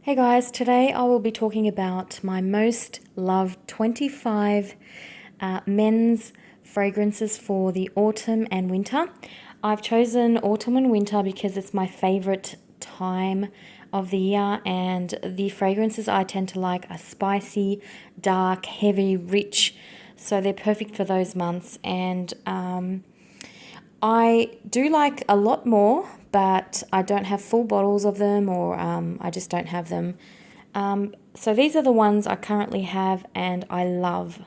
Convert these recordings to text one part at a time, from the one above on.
Hey guys, today I will be talking about my most loved 25 men's fragrances for the autumn and winter. I've chosen autumn and winter because it's my favorite time of the year, and the fragrances I tend to like are spicy, dark, heavy, rich, so they're perfect for those months. And I do like a lot more, but I don't have full bottles of them, or I just don't have them. So these are the ones I currently have and I love.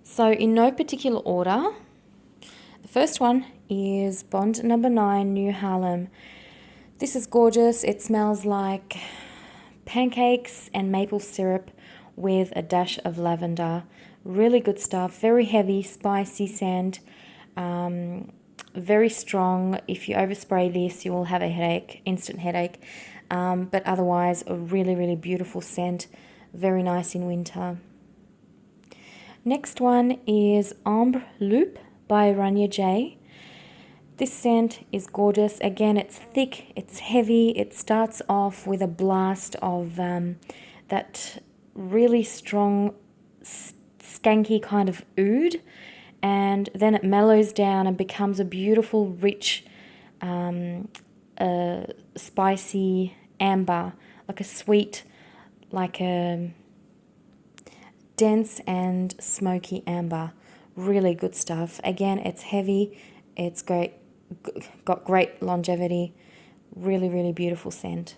So in no particular order, the first one is Bond Number 9 New Haarlem. This is gorgeous. It smells like pancakes and maple syrup with a dash of lavender. Really good stuff. Very heavy, spicy scent. Very strong. If you overspray this, you will have a headache, instant headache. But otherwise, a really, really beautiful scent. Very nice in winter. Next one is Ambre Loup by Rania J. This scent is gorgeous. Again, it's thick, it's heavy. It starts off with a blast of that really strong, skanky kind of oud. And then it mellows down and becomes a beautiful, rich, spicy amber, like a sweet, like a dense and smoky amber. Really good stuff. Again, it's heavy, it's great, got great longevity, really, really beautiful scent.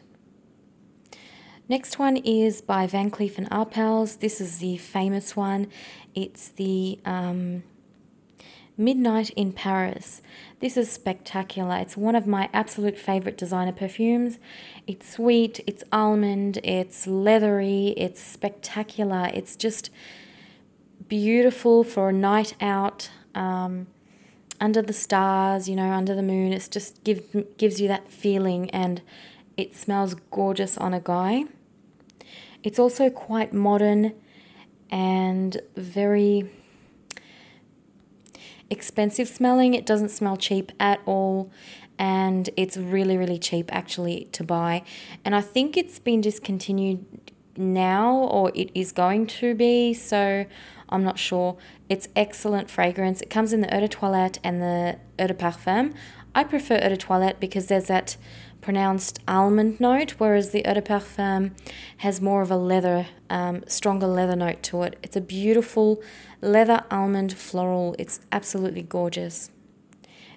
Next one is by Van Cleef and Arpels. This is the famous one. It's the Midnight in Paris. This is spectacular. It's one of my absolute favorite designer perfumes. It's sweet, it's almond, it's leathery, it's spectacular. It's just beautiful for a night out, under the stars, under the moon. It's just gives you that feeling, and it smells gorgeous on a guy. It's also quite modern and very expensive smelling. It doesn't smell cheap at all, and it's really, really cheap actually to buy. And I think it's been discontinued now, or it is going to be, so I'm not sure. It's excellent fragrance. It comes in the eau de toilette and the eau de parfum. I prefer eau de toilette because there's that pronounced almond note, whereas the eau de parfum has more of a leather, stronger leather note to it. It's a beautiful leather almond floral. It's absolutely gorgeous.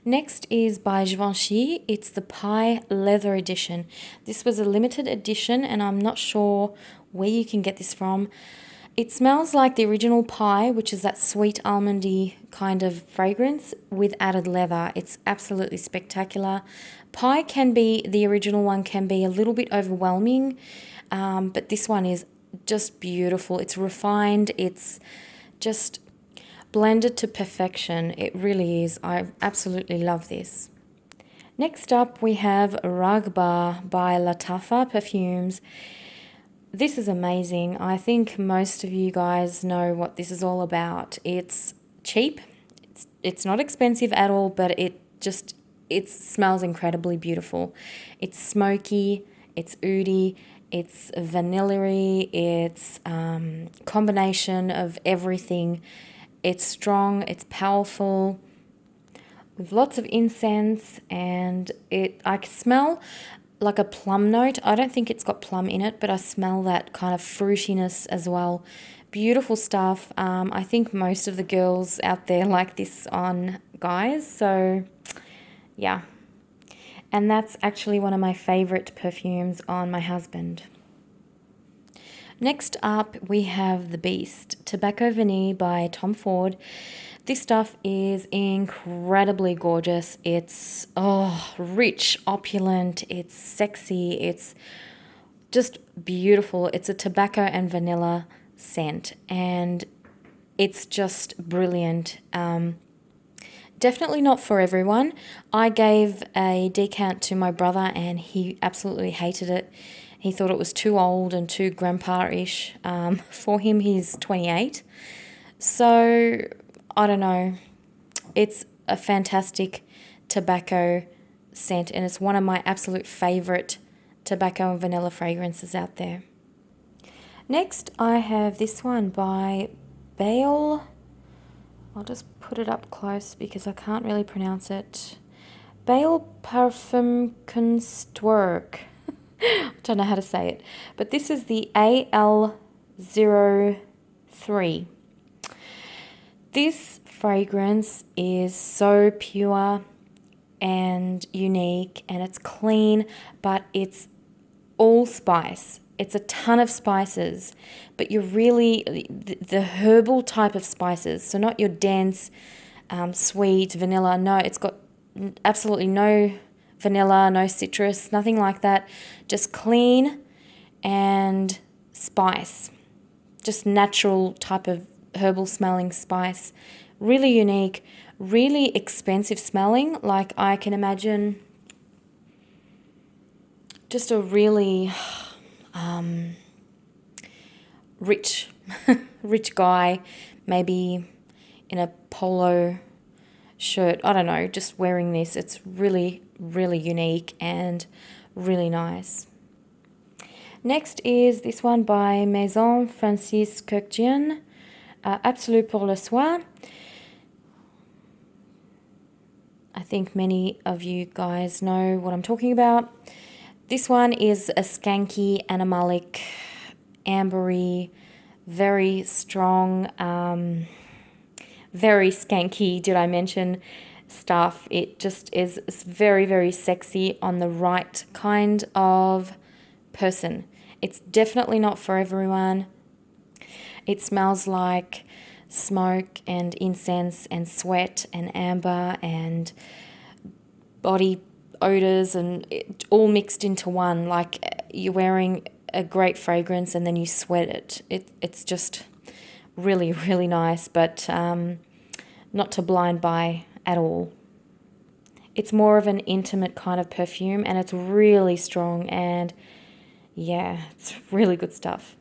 Next is by Givenchy. It's the PI Leather edition. This was a limited edition, and I'm not sure where you can get this from. It smells like the original pie, which is that sweet almondy kind of fragrance with added leather. It's absolutely spectacular. Pie the original one can be a little bit overwhelming, but this one is just beautiful. It's refined. It's just blended to perfection. It really is. I absolutely love this. Next up, we have Raghba by Lattaffa Perfumes. This is amazing. I think most of you guys know what this is all about. It's cheap. It's not expensive at all, but it smells incredibly beautiful. It's smoky, it's oudy, it's vanillary, it's combination of everything. It's strong, it's powerful, with lots of incense, and I smell like a plum note. I don't think it's got plum in it, but I smell that kind of fruitiness as well. Beautiful stuff. I think most of the girls out there like this on guys, so yeah. And that's actually one of my favorite perfumes on my husband. Next up, we have The Beast, Tobacco Vanille by Tom Ford. This stuff is incredibly gorgeous. It's rich, opulent, it's sexy, it's just beautiful. It's a tobacco and vanilla scent, and it's just brilliant. Definitely not for everyone. I gave a decant to my brother and he absolutely hated it. He thought it was too old and too grandpa-ish. For him, he's 28. So I don't know. It's a fantastic tobacco scent, and it's one of my absolute favorite tobacco and vanilla fragrances out there. Next, I have this one by Bale. I'll just put it up close because I can't really pronounce it. Bale Parfumkunstwerke. I don't know how to say it. But this is the AL03. This fragrance is so pure and unique, and it's clean, but it's all spice. It's a ton of spices, but you're really the herbal type of spices. So not your dense, sweet vanilla. No, it's got absolutely no vanilla, no citrus, nothing like that. Just clean and spice. Just natural type of herbal smelling spice. Really unique, really expensive smelling. Like I can imagine just a really rich guy, maybe in a polo shirt, I don't know, just wearing this. It's really, really unique and really nice. Next is this one by Maison France Kurkdjian, Absolu pour le soir. I think many of you guys know what I'm talking about. This one is a skanky, animalic, ambery, very strong, very skanky, did I mention, stuff. It just is very, very sexy on the right kind of person. It's definitely not for everyone. It smells like smoke and incense and sweat and amber and body odors, and it all mixed into one. Like you're wearing a great fragrance and then you sweat it. It's just really, really nice, but not to blind buy at all. It's more of an intimate kind of perfume, and it's really strong, and yeah, it's really good stuff.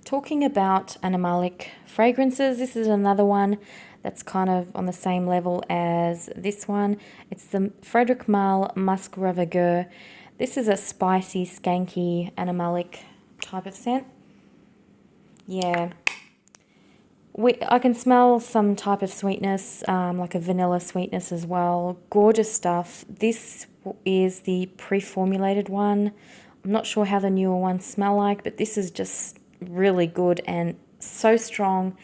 Talking about animalic fragrances, this is another one that's kind of on the same level as this one. It's the Frederic Malle Musk Ravageur. This is a spicy, skanky, animalic type of scent. Yeah. I can smell some type of sweetness, like a vanilla sweetness as well. Gorgeous stuff. This is the pre-formulated one. I'm not sure how the newer ones smell like, but this is just really good and so strong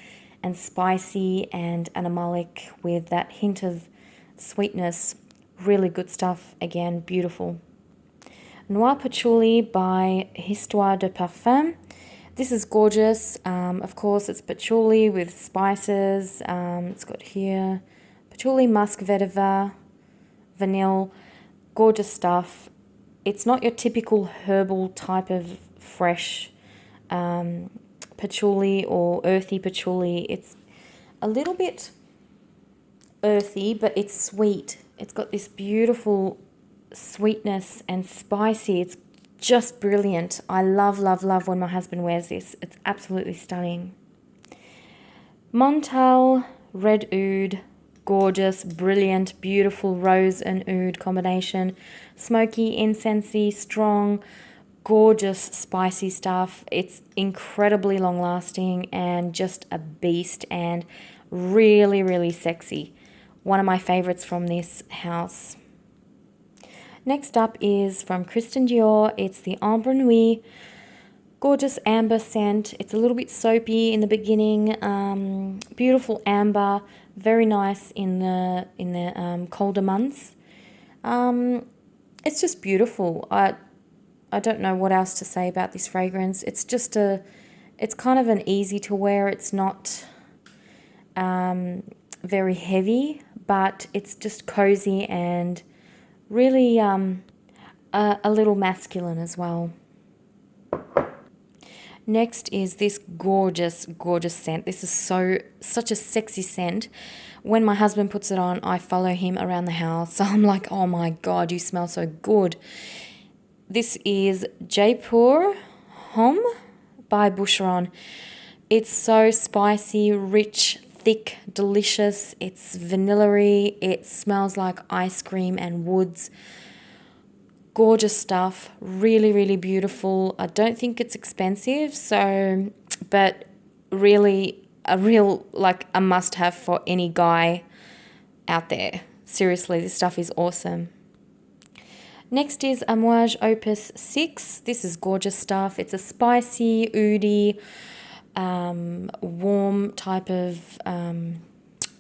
and spicy and animalic with that hint of sweetness. Really good stuff. Again, beautiful. Noir Patchouli by Histoire de Parfum. This is gorgeous. Of course, it's patchouli with spices. It's got here patchouli, musk, vetiver, vanille. Gorgeous stuff. It's not your typical herbal type of fresh patchouli or earthy patchouli. It's a little bit earthy, but it's sweet. It's got this beautiful sweetness and spicy. It's just brilliant. I love, love, love when my husband wears this. It's absolutely stunning. Montale Red Aoud. Gorgeous, brilliant, beautiful rose and oud combination. Smoky, incensey, strong, gorgeous, spicy stuff. It's incredibly long lasting and just a beast and really, really sexy. One of my favorites from this house. Next up is from Christian Dior. It's the Ambre Nuit. Gorgeous amber scent. It's a little bit soapy in the beginning. Beautiful amber. Very nice in the colder months. It's just beautiful. I don't know what else to say about this fragrance. It's just it's kind of an easy to wear. It's not very heavy, but it's just cozy and really a little masculine as well. Next is this gorgeous, gorgeous scent. This is such a sexy scent. When my husband puts it on, I follow him around the house. So I'm like, oh my God, you smell so good. This is Jaipur Home by Boucheron. It's so spicy, rich, thick, delicious. It's vanilla-y. It smells like ice cream and woods. Gorgeous stuff, really, really beautiful. I don't think it's expensive, so, but really like a must have for any guy out there. Seriously, this stuff is awesome. Next is Amouage Opus VI. This is gorgeous stuff. It's a spicy, oudi, warm type of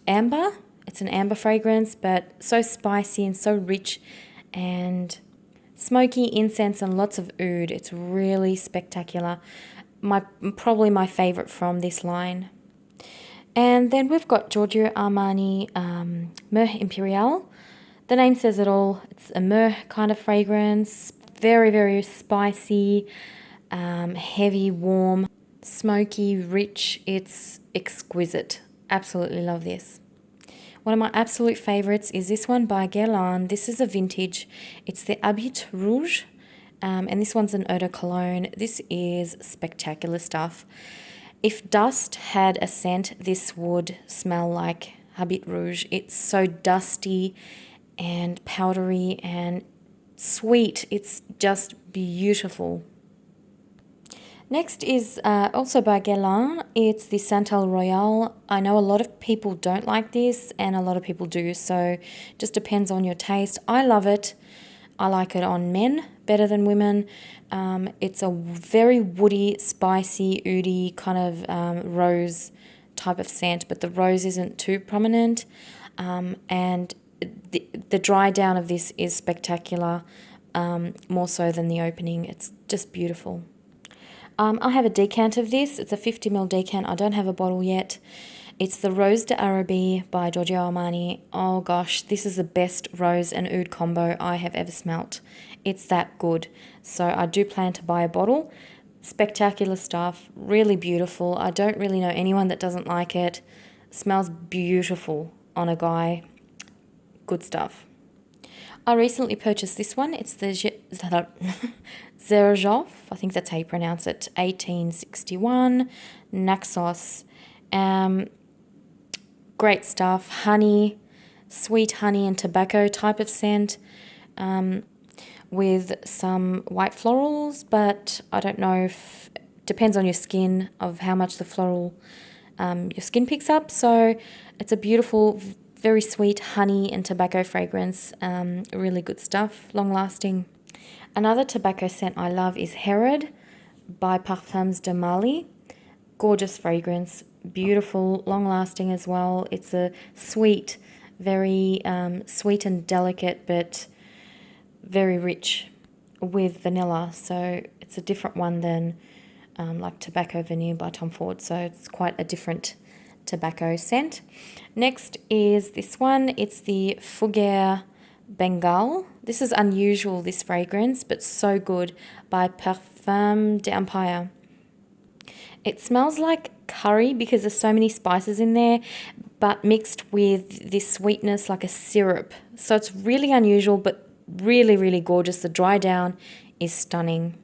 amber. It's an amber fragrance, but so spicy and so rich and smoky incense and lots of oud. It's really spectacular. Probably my favorite from this line. And then we've got Giorgio Armani Myrrh Imperial. The name says it all. It's a myrrh kind of fragrance. Very, very spicy, heavy, warm, smoky, rich. It's exquisite. Absolutely love this. One of my absolute favorites is this one by Guerlain. This is a vintage. It's the Habit Rouge, and this one's an eau de cologne. This is spectacular stuff. If dust had a scent, this would smell like Habit Rouge. It's so dusty and powdery and sweet. It's just beautiful. Next is also by Guerlain. It's the Santel Royale. I know a lot of people don't like this and a lot of people do, so just depends on your taste. I love it. I like it on men better than women. It's a very woody, spicy, oudi kind of rose type of scent, but the rose isn't too prominent. And the dry down of this is spectacular, more so than the opening. It's just beautiful. I have a decant of this. It's a 50ml decant. I don't have a bottle yet. It's the Rose d'Arabie by Giorgio Armani. Oh gosh, this is the best rose and oud combo I have ever smelt. It's that good. So I do plan to buy a bottle. Spectacular stuff, really beautiful. I don't really know anyone that doesn't like it. Smells beautiful on a guy. Good stuff. I recently purchased this one. It's the Xerjoff, I think that's how you pronounce it, 1861 Naxos. Great stuff. Honey, sweet honey and tobacco type of scent, with some white florals, but I don't know if, depends on your skin of how much the floral your skin picks up. So it's a beautiful, very sweet honey and tobacco fragrance. Really good stuff, long lasting. Another tobacco scent I love is Herod by Parfums de Malle. Gorgeous fragrance, beautiful, long lasting as well. It's a sweet, very sweet and delicate, but very rich with vanilla. So it's a different one than like Tobacco Vanille by Tom Ford. So it's quite a different tobacco scent. Next is this one. It's the Fougere Bengale. This is unusual, this fragrance, but so good, by Parfums d'Empire. It smells like curry because there's so many spices in there, but mixed with this sweetness like a syrup. So it's really unusual, but really, really gorgeous. The dry down is stunning.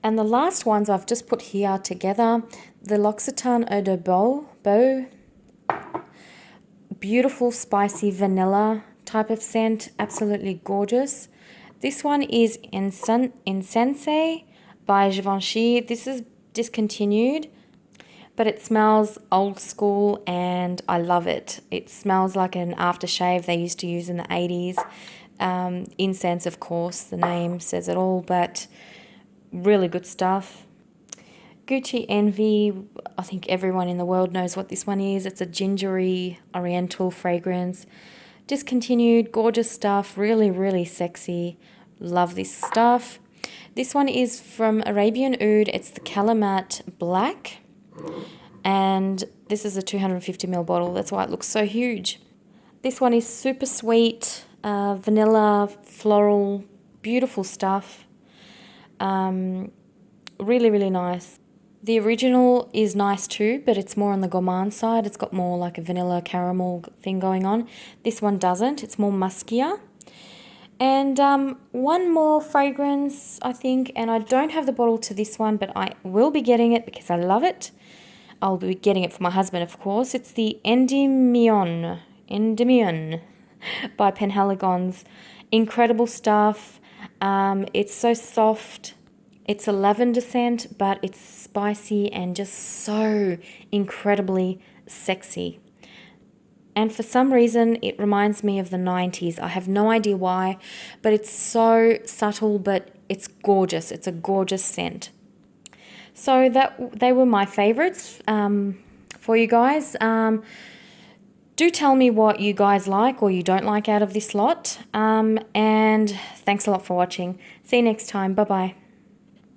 And the last ones I've just put here together, the L'Occitane Eau de Beau. Beautiful, spicy vanilla type of scent, absolutely gorgeous. This one is Insense by Givenchy. This is discontinued, but it smells old school and I love it. It smells like an aftershave they used to use in the 80s. Incense, of course, the name says it all, but really good stuff. Gucci Envy, I think everyone in the world knows what this one is. It's a gingery oriental fragrance. Discontinued, gorgeous stuff, really, really sexy. Love this stuff. This one is from Arabian Oud. It's the Calamat Black. And this is a 250ml bottle. That's why it looks so huge. This one is super sweet, vanilla, floral, beautiful stuff. Really, really nice. The original is nice too, but it's more on the gourmand side. It's got more like a vanilla caramel thing going on. This one doesn't. It's more muskier. And one more fragrance, I think, and I don't have the bottle to this one, but I will be getting it because I love it. I'll be getting it for my husband, of course. It's the Endymion by Penhaligon's. Incredible stuff. It's so soft. It's a lavender scent, but it's spicy and just so incredibly sexy. And for some reason, it reminds me of the 90s. I have no idea why, but it's so subtle, but it's gorgeous. It's a gorgeous scent. So they were my favorites for you guys. Do tell me what you guys like or you don't like out of this lot. And thanks a lot for watching. See you next time. Bye-bye.